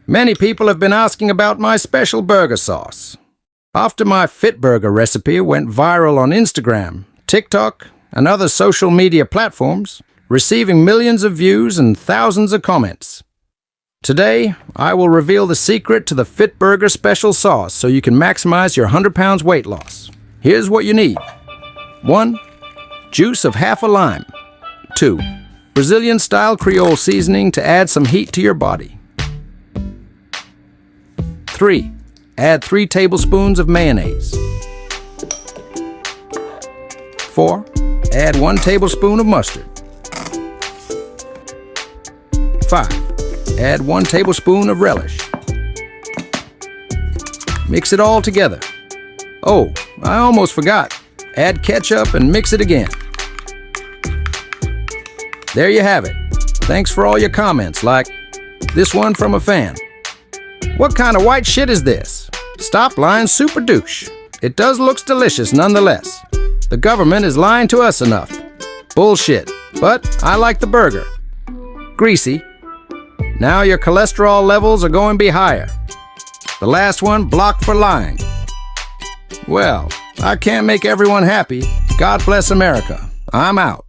Many people have been asking about my special burger sauce. After my Fit Burger recipe went viral on Instagram, TikTok, and other social media platforms, receiving millions of views and thousands of comments. Today, I will reveal the secret to the Fit Burger special sauce so you can maximize your 100 pounds weight loss. Here's what you need. 1. Juice of half a lime. 2. Brazilian-style Creole seasoning to add some heat to your body. 3. Add 3 tablespoons of mayonnaise. 4. Add 1 tablespoon of mustard. 5. Add 1 tablespoon of relish. Mix it all together. Oh, I almost forgot. Add ketchup and mix it again. There you have it. Thanks for all your comments, like this one from a fan. What kind of white shit is this? Stop lying, super douche. It does looks delicious nonetheless. The government is lying to us enough. Bullshit. But I like the burger. Greasy. Now your cholesterol levels are going to be higher. The last one blocked for lying. Well, I can't make everyone happy. God bless America. I'm out.